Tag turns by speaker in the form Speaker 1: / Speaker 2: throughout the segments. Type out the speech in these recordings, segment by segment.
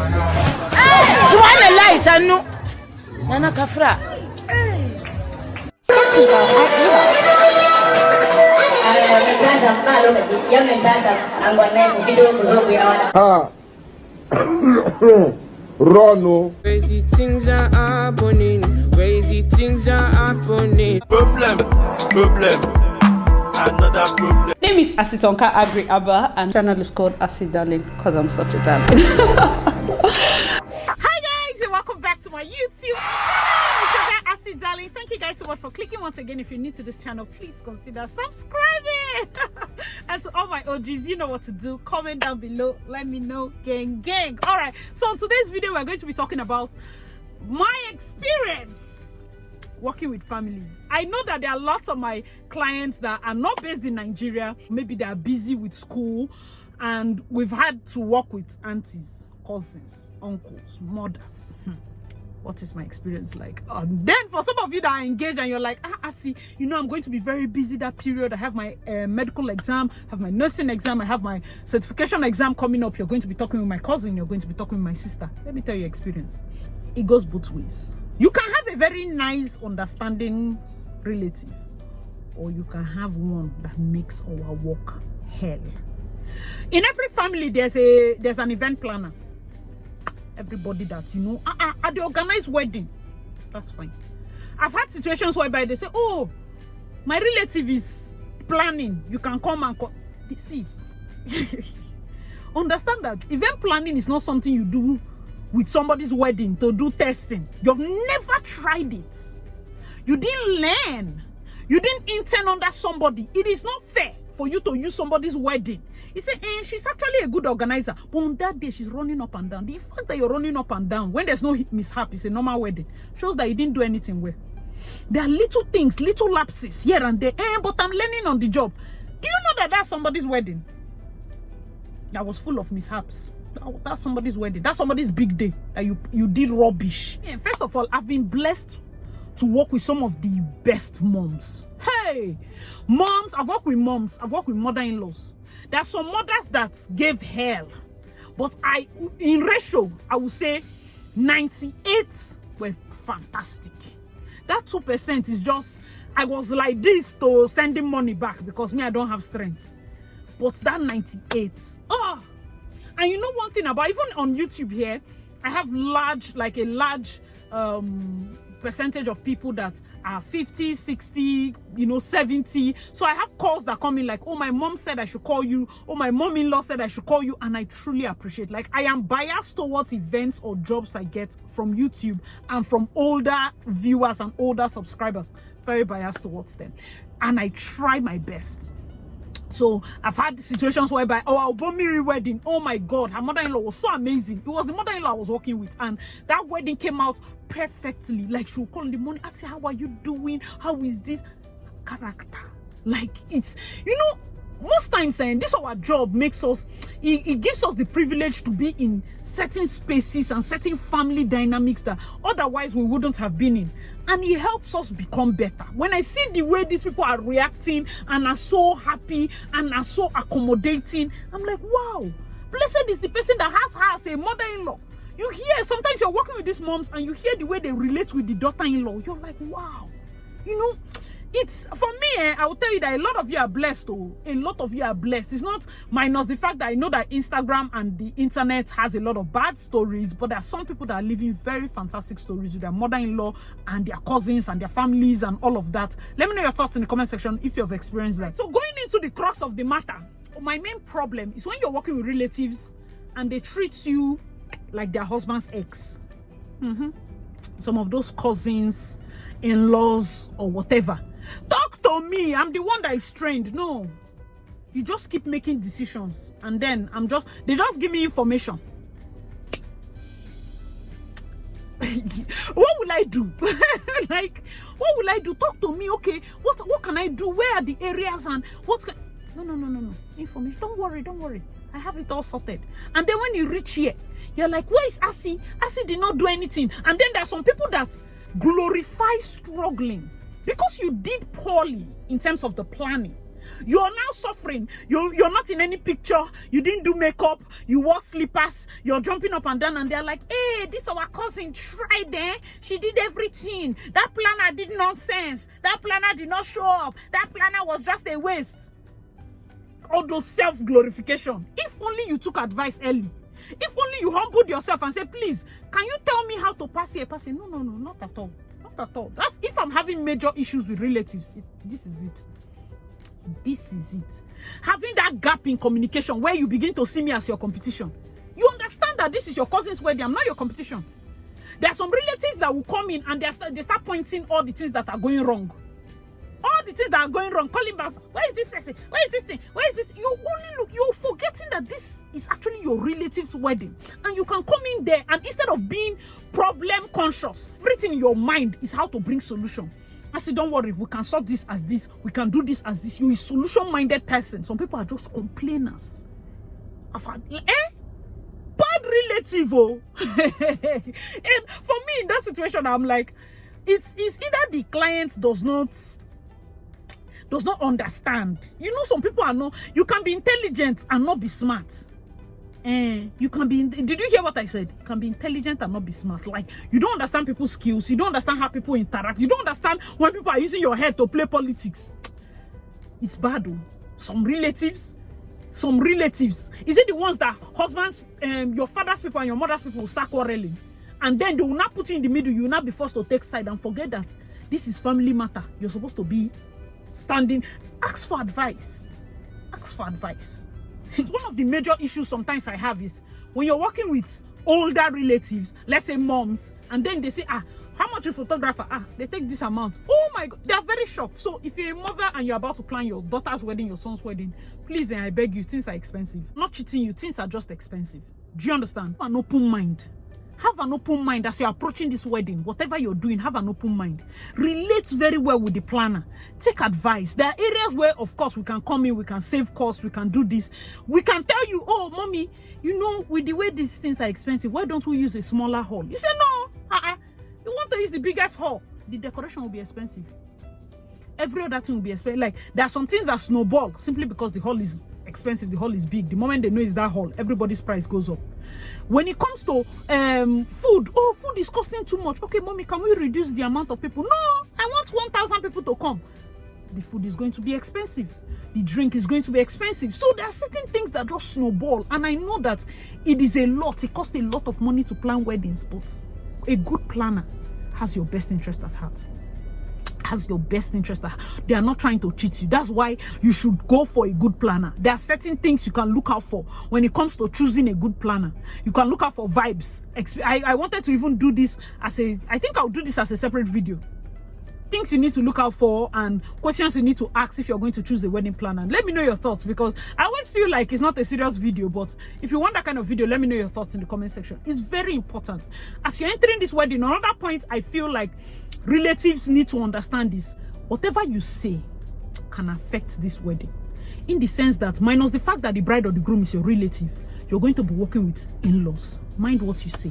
Speaker 1: Subhanallah, Sanu. Nana Kafra.
Speaker 2: Rono.
Speaker 3: Crazy things are happening. Crazy things are happening.
Speaker 4: Problem. Another problem.
Speaker 5: Name is Asitonka Agri Abba, and channel is called Asi Darling because I'm such a darling.
Speaker 6: Hi guys, and welcome back to my YouTube channel. Asi Darling. Thank you guys so much for clicking. Once again, if you're new to this channel, please consider subscribing. And to all my OGs, you know what to do. Comment down below. Let me know. Gang. All right. So on today's video, we're going to be talking about my experience working with families. I know that there are lots of my clients that are not based in Nigeria. Maybe they are busy with school, and we've had to work with aunties, cousins, uncles, mothers. What is my experience like? Then for some of you that are engaged and you're like, I see, you know, I'm going to be very busy that period. I have my medical exam, I have my nursing exam, I have my certification exam coming up. You're going to be talking with my cousin, you're going to be talking with my sister. Let me tell you your experience. It goes both ways. You can have a very nice, understanding relative, or you can have one that makes our work hell. In every family, there's an event planner. Everybody that you know, at the organized wedding, that's fine. I've had situations whereby they say, oh, my relative is planning, you can come and come. See, understand that event planning is not something you do with somebody's wedding to do testing. You've never tried it. You didn't learn. You didn't intern under somebody. It is not fair for you to use somebody's wedding. You say, she's actually a good organizer, but on that day she's running up and down. The fact that you're running up and down when there's no mishap, it's a normal wedding, shows that you didn't do anything well. There are little things, little lapses here and there, but I'm learning on the job. Do you know that that's somebody's wedding that was full of mishaps? That's somebody's wedding. That's somebody's big day that you did rubbish. Yeah, first of all, I've been blessed to work with some of the best moms. Hey, moms, I've worked with moms, I've worked with mother-in-laws. There are some mothers that gave hell, but in ratio, I would say 98 were fantastic. That 2% is just, I was like this to sending money back because me, I don't have strength. But that 98, and you know one thing about, even on YouTube here, I have a large percentage of people that are 50, 60, 70. So I have calls that come in like, oh, my mom said I should call you. Oh, my mom-in-law said I should call you. And I truly appreciate, like, I am biased towards events or jobs I get from YouTube and from older viewers and older subscribers. Very biased towards them. And I try my best. So I've had situations whereby, our Obomiri wedding, oh my God, her mother-in-law was so amazing. It was the mother-in-law I was working with, and that wedding came out perfectly. Like, she would call in the morning, I say, how are you doing? How is this? Character. Like, it's, most times this our job makes us, it gives us the privilege to be in certain spaces and certain family dynamics that otherwise we wouldn't have been in, and it helps us become better. When I see the way these people are reacting and are so happy and are so accommodating, I'm like, wow, blessed is the person that has her as a mother-in-law. You hear, sometimes you're working with these moms and you hear the way they relate with the daughter-in-law. You're like, wow, it's, for me, I will tell you that a lot of you are blessed. A lot of you are blessed. It's not minus the fact that I know that Instagram and the internet has a lot of bad stories, but there are some people that are living very fantastic stories with their mother-in-law and their cousins and their families and all of that. Let me know your thoughts in the comment section if you've experienced that. So going into the crux of the matter, my main problem is when you're working with relatives and they treat you like their husband's ex. Some of those cousins, in-laws, or whatever. Talk to me. I'm the one that is trained. No, you just keep making decisions, and then they just give me information. What will I do? Like, what will I do? Talk to me. Okay, what can I do? Where are the areas and what can... No. Information. Don't worry. I have it all sorted. And then when you reach here, you're like, where is Asi? Asi did not do anything. And then there are some people that glorify struggling because you did poorly in terms of the planning. You're now suffering. You're not in any picture. You didn't do makeup. You wore slippers. You're jumping up and down, and they're like, hey, this our cousin tried there. She did everything. That planner did nonsense. That planner did not show up. That planner was just a waste. All those self-glorification. If only you took advice early. If only you humbled yourself and said, please, can you tell me how to pass here? Pass here. No, not at all. Not at all. That's if I'm having major issues with relatives. This is it. This is it. Having that gap in communication where you begin to see me as your competition. You understand that this is your cousin's wedding. I'm not your competition. There are some relatives that will come in and they start pointing all the things that are going wrong. All the things that are going wrong. Calling back. Where is this person? Where is this thing? Where is this? You only look. You're forgetting that this is actually your relative's wedding. And you can come in there and instead of being problem conscious, everything in your mind is how to bring solution. I say, don't worry, we can sort this as this. We can do this as this. You're a solution-minded person. Some people are just complainers. Bad relative, oh. And for me, in that situation, I'm like, it's either the client does not understand. You know, some people are not. You can be intelligent and not be smart. You can be. Did you hear what I said? You can be intelligent and not be smart. Like, you don't understand people's skills. You don't understand how people interact. You don't understand when people are using your head to play politics. It's bad, though. Some relatives. Is it the ones that husbands, your father's people and your mother's people will start quarreling, and then they will not put you in the middle. You will not be forced to take side and forget that this is family matter. You're supposed to be standing. Ask for advice. Ask for advice. It's one of the major issues sometimes I have is when you're working with older relatives, let's say moms, and then they say, how much a photographer? They take this amount. Oh my God, they are very shocked. So if you're a mother and you're about to plan your daughter's wedding, your son's wedding, please, I beg you, things are expensive. Not cheating you, things are just expensive. Do you understand? An open mind. Have an open mind as you're approaching this wedding. Whatever you're doing, have an open mind. Relate very well with the planner. Take advice. There are areas where, of course, we can come in, we can save costs, we can do this. We can tell you, oh, mommy, you know, with the way these things are expensive, why don't we use a smaller hall? You say, no, you want to use the biggest hall. The decoration will be expensive. Every other thing will be expensive. Like, there are some things that snowball simply because the hall is expensive, the hall is big. The moment they know it's that hall, everybody's price goes up. When it comes to food, food is costing too much. Okay, mommy, can we reduce the amount of people? No, I want 1,000 people to come. The food is going to be expensive. The drink is going to be expensive. So there are certain things that just snowball. And I know that it is a lot. It costs a lot of money to plan weddings, but a good planner has your best interest at heart. Has your best interest. They are not trying to cheat you. That's why you should go for a good planner. There are certain things you can look out for when it comes to choosing a good planner. You can look out for vibes. I wanted to even do this I think I'll do this as a separate video. Things you need to look out for and questions you need to ask if you're going to choose a wedding planner. Let me know your thoughts, because I always feel like it's not a serious video, but if you want that kind of video, let me know your thoughts in the comment section. It's very important. As you're entering this wedding, another point I feel like relatives need to understand is whatever you say can affect this wedding, in the sense that minus the fact that the bride or the groom is your relative, you're going to be working with in-laws. Mind what you say.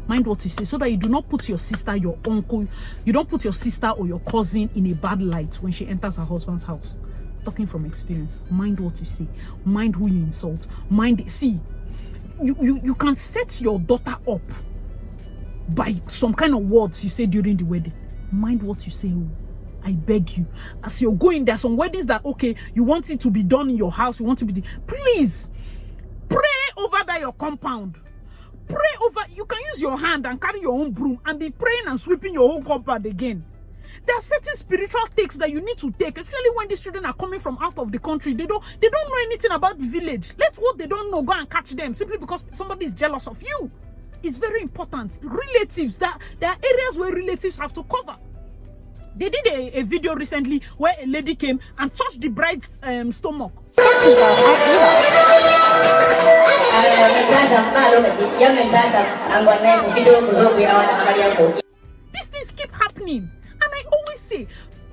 Speaker 6: Mind what you say, so that you do not put your sister, your uncle, you don't put your sister or your cousin in a bad light when she enters her husband's house. Talking from experience. Mind what you say. Mind who you insult. See, you can set your daughter up by some kind of words you say during the wedding. Mind what you say. I beg you. As you're going, there are some weddings that, okay, you want it to be done in your house, you want to be please pray over that your compound. Pray over. You can use your hand and carry your own broom and be praying and sweeping your whole compound again. There are certain spiritual takes that you need to take, especially when these children are coming from out of the country. They don't know anything about the village. Let what they don't know go and catch them simply because somebody is jealous of you. It's very important. Relatives, there are areas where relatives have to cover. They did a video recently where a lady came and touched the bride's stomach. These things keep happening, and I always say,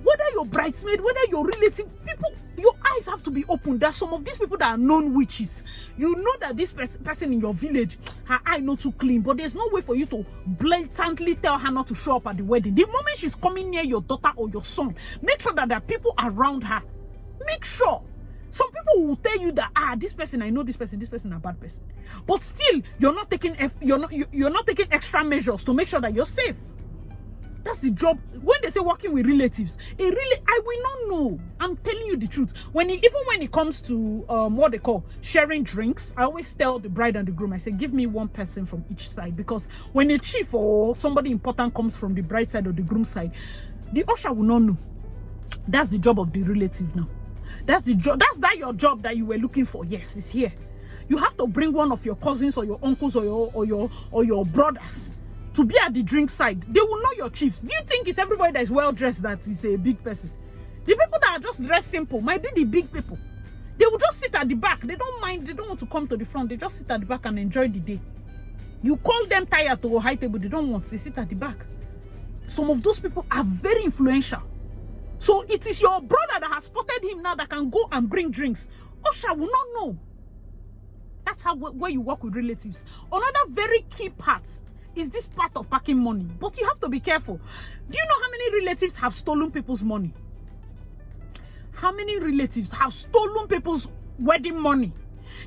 Speaker 6: whether you're bridesmaid, whether you're relative, people, your eyes have to be open. There's some of these people that are known witches. You know that this person in your village, her eye not too clean, but there's no way for you to blatantly tell her not to show up at the wedding. The moment she's coming near your daughter or your son, make sure that there are people around her Make sure. Some people will tell you that this person, I know this person a bad person, but still you're not taking extra measures to make sure that you're safe. That's the job. When they say working with relatives, I will not know. I'm telling you the truth. Even when it comes to what they call sharing drinks, I always tell the bride and the groom, I say, give me one person from each side, because when a chief or somebody important comes from the bride side or the groom side, the usher will not know. That's the job of the relative now. That's the job. That's your job that you were looking for. Yes, it's here. You have to bring one of your cousins or your uncles or your brothers to be at the drink side. They will know your chiefs. Do you think it's everybody that is well dressed that is a big person? The people that are just dressed simple might be the big people. They will just sit at the back. They don't mind. They don't want to come to the front. They just sit at the back and enjoy the day. You call them tired to a high table. They don't want. They sit at the back. Some of those people are very influential. So it is your brother that has spotted him now that can go and bring drinks. Usher will not know. That's where you work with relatives. Another very key part is this part of packing money. But you have to be careful. Do you know how many relatives have stolen people's money? How many relatives have stolen people's wedding money?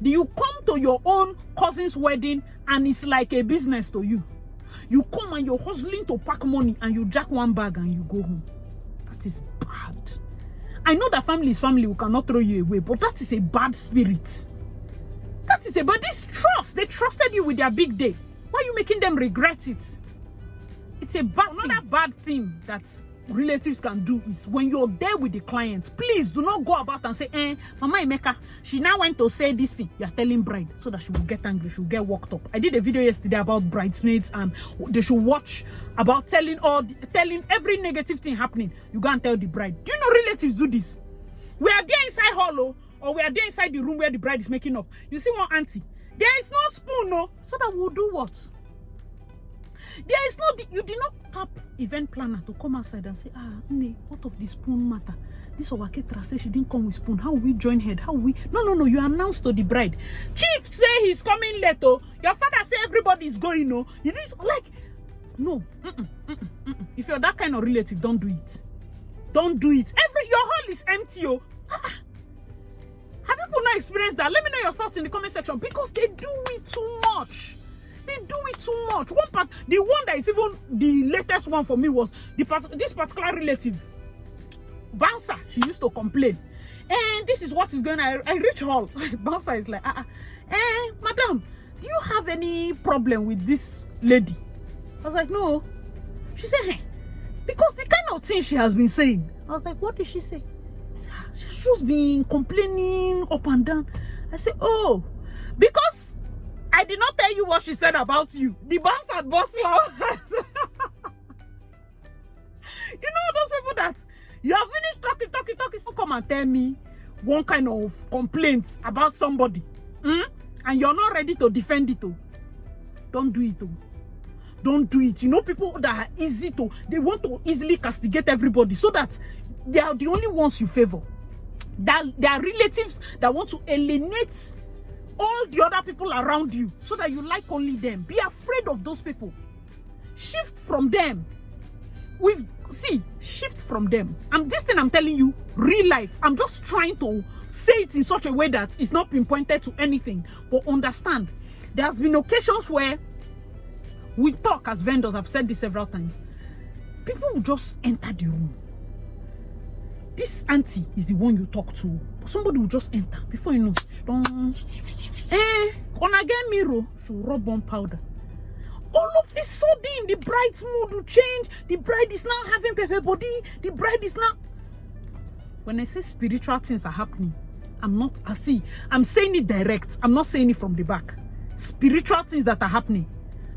Speaker 6: Do you come to your own cousin's wedding and it's like a business to you? You come and you're hustling to pack money and you jack one bag and you go home. That is bad. I know that family is family, we cannot throw you away, but that is a bad spirit. That is but this trust, they trusted you with their big day. Why are you making them regret it? It's a bad another bad thing that relatives can do is when you're there with the clients, please do not go about and say, Mama Emeka, she now went to say this thing. You're telling bride so that she will get angry, she will get worked up. I did a video yesterday about bridesmaids and they should watch about telling every negative thing happening. You go and tell the bride. Do you know relatives do this? We are there inside hollow or we are there inside the room where the bride is making up. You see one auntie, there is no spoon, no, so that we'll do what? There is no, you did not tap event planner to come outside and say, what of the spoon matter? This Owaketra says she didn't come with spoon. How will we join head? How will we? No. You announced to the bride. Chief say he's coming late. Oh, your father say everybody's going. Oh, it is like, no. If you're that kind of relative, don't do it. Don't do it. Your hall is empty. Oh. Have people not experienced that? Let me know your thoughts in the comment section, because they do it too much. They do it too much. One part, the one that is even the latest one for me was this particular relative, Bouncer. She used to complain, and this is what is going on. I reach hall. Bouncer is like, madam, do you have any problem with this lady? I was like, no. She said, hey, because the kind of thing she has been saying. I was like, what did she say? She said, she's just been complaining up and down. I said, oh, because I did not tell you what she said about you. The boss had boss law. You know those people that you have finished talking, so come and tell me one kind of complaint about somebody, and you're not ready to defend it. Don't do it. Don't do it. You know, people that are they want to easily castigate everybody so that they are the only ones you favor. That they are relatives that want to alienate all the other people around you so that you like only them. Be afraid of those people. Shift from them. Shift from them. And this thing I'm telling you, real life. I'm just trying to say it in such a way that it's not pinpointed to anything. But understand, there has been occasions where we talk as vendors. I've said this several times. People will just enter the room. This auntie is the one you talk to. Somebody will just enter. Before you know, when I get mirror, she'll rub on powder. All of a sudden, the bride's mood will change. The bride is now having pepper body. The bride is now... When I say spiritual things are happening, I'm saying it direct. I'm not saying it from the back. Spiritual things that are happening.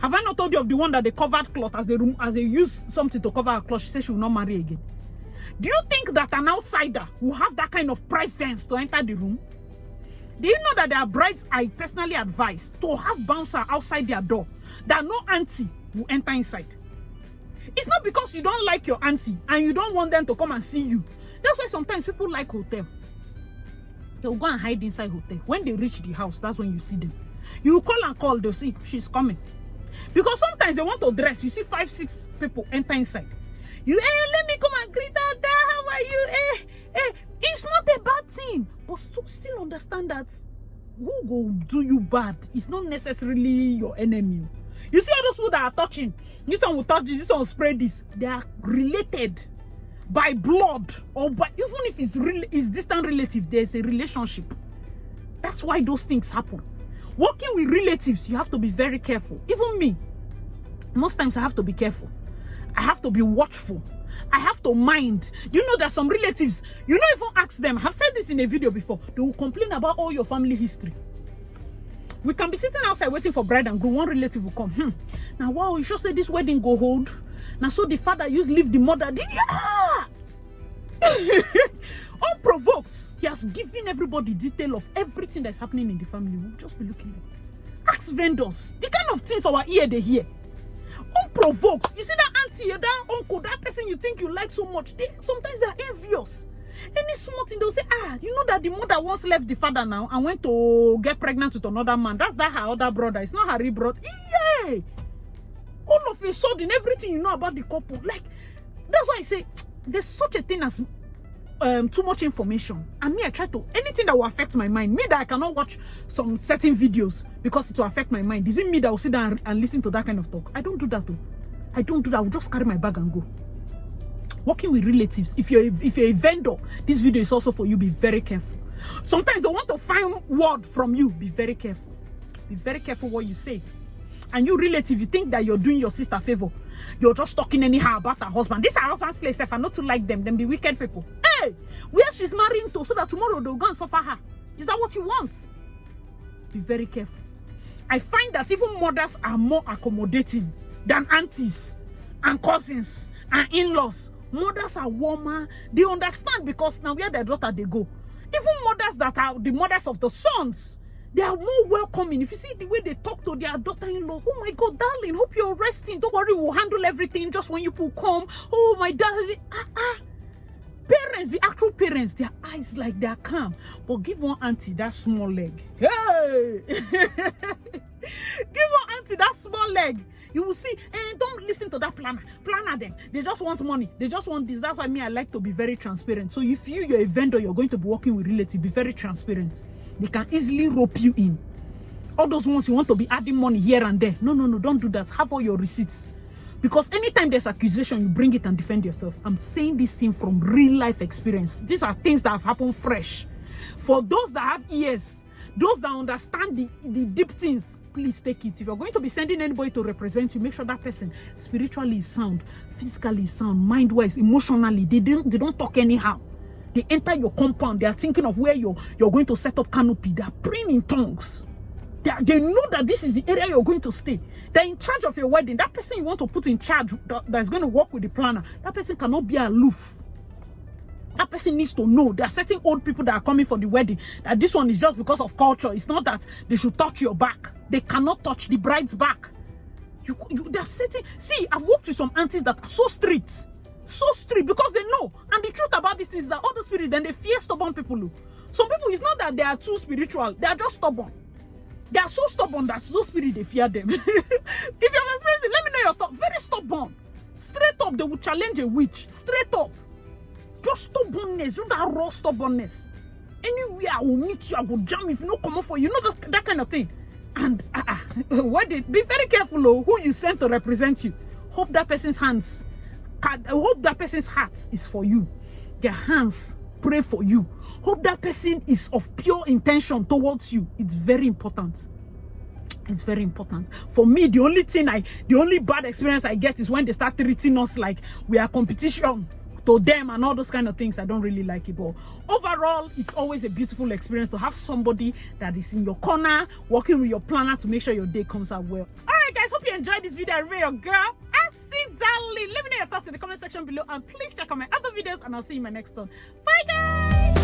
Speaker 6: Have I not told you of the one that they covered cloth as they use something to cover her cloth? She said she will not marry again. Do you think that an outsider will have that kind of presence to enter the room? Do you know that there are brides I personally advise to have bouncer outside their door, that no auntie will enter inside? It's not because you don't like your auntie and you don't want them to come and see you. That's why sometimes people like hotel. They'll go and hide inside hotel. When they reach the house, that's when you see them. You call, they'll say, she's coming. Because sometimes they want to dress. You see 5, 6 people enter inside. You, let me come and greet her there. How are you? It's not a bad thing, but still understand that who go do you bad is not necessarily your enemy. You see all those people that are touching, this one will touch this one will spread this. They are related by blood, or by, even if it's distant relative, there's a relationship. That's why those things happen. Working with relatives, you have to be very careful. Even me, most times I have to be careful. I have to be watchful. I have to mind. You know that some relatives, you don't even ask them. I've said this in a video before. They will complain about all your family history. We can be sitting outside waiting for bride and groom. One relative will come. Now, wow, you should say this wedding go hold. Now, so the father used leave the mother. Unprovoked. He has given everybody detail of everything that's happening in the family. We'll just be looking at. Ask vendors. The kind of things our ear they hear. Unprovoked. You see that auntie, that uncle, that person you think you like so much, sometimes they're envious. Any small thing, they'll say, you know that the mother once left the father now and went to get pregnant with another man. That's that her other brother. It's not her real brother. Yeah. All of a sudden, everything you know about the couple, like, that's why I say there's such a thing as too much information. And me, I try to, anything that will affect my mind, me that I cannot watch some certain videos because it will affect my mind. Is it me that will sit down and listen to that kind of talk? I don't do that though. I don't do that. I will just carry my bag and go. Working with relatives, if you're a vendor, this video is also for you. Be very careful. Sometimes they want to find word from you. Be very careful. Be very careful what you say. And you relative, you think that you're doing your sister a favor. You're just talking anyhow about her husband. This her husband's place, if I not to like them be wicked people. Hey, where she's marrying to, so that tomorrow they'll go and suffer her. Is that what you want? Be very careful. I find that even mothers are more accommodating than aunties and cousins and in-laws. Mothers are warmer. They understand because now where their daughter they go. Even mothers that are the mothers of the sons, they are more welcoming. If you see the way they talk to their daughter-in-law, oh my God, darling, hope you're resting. Don't worry, we'll handle everything just when you will come. Oh my darling. Parents, the actual parents, their eyes like they're calm. But give one auntie that small leg. Hey! Give one auntie that small leg. You will see, and don't listen to that planner. Planner them. They just want money. They just want this. That's why me, I like to be very transparent. So if you're a vendor, you're going to be working with relatives, be very transparent. They can easily rope you in. All those ones you want to be adding money here and there. No, don't do that. Have all your receipts. Because anytime there's accusation, you bring it and defend yourself. I'm saying this thing from real life experience. These are things that have happened fresh. For those that have ears, those that understand the deep things, please take it. If you're going to be sending anybody to represent you, make sure that person spiritually is sound, physically is sound, mind-wise, emotionally. They don't talk anyhow. They enter your compound. They are thinking of where you're going to set up canopy. They are praying in tongues. They know that this is the area you're going to stay. They're in charge of your wedding. That person you want to put in charge that's going to work with the planner, that person cannot be aloof. That person needs to know. There are certain old people that are coming for the wedding, that this one is just because of culture. It's not that they should touch your back. They cannot touch the bride's back. They're setting. See, I've worked with some aunties that are so strict because they know. And the truth about this is that all the spirits, then they fear stubborn people. Some people, it's not that they are too spiritual. They are just stubborn. They are so stubborn that those spirits, they fear them. If you're experiencing, let me know your thoughts. Very stubborn. Straight up, they will challenge a witch. Straight up. Just stubbornness. You know that raw stubbornness. Anywhere I will meet you, I will jam if you don't come up for you. You know that kind of thing. And be very careful who you send to represent you. Hope that person's hands, hope that person's heart is for you. Their hands pray for you. Hope that person is of pure intention towards you. It's very important. It's very important. For me, the only bad experience I get is when they start treating us like we are competition to them and all those kind of things. I don't really like it. But overall, it's always a beautiful experience to have somebody that is in your corner, working with your planner to make sure your day comes out well. Alright guys, hope you enjoyed this video. I remember your girl, darling. Let me know your thoughts in the comment section below, and please check out my other videos, and I'll see you in my next one. Bye guys.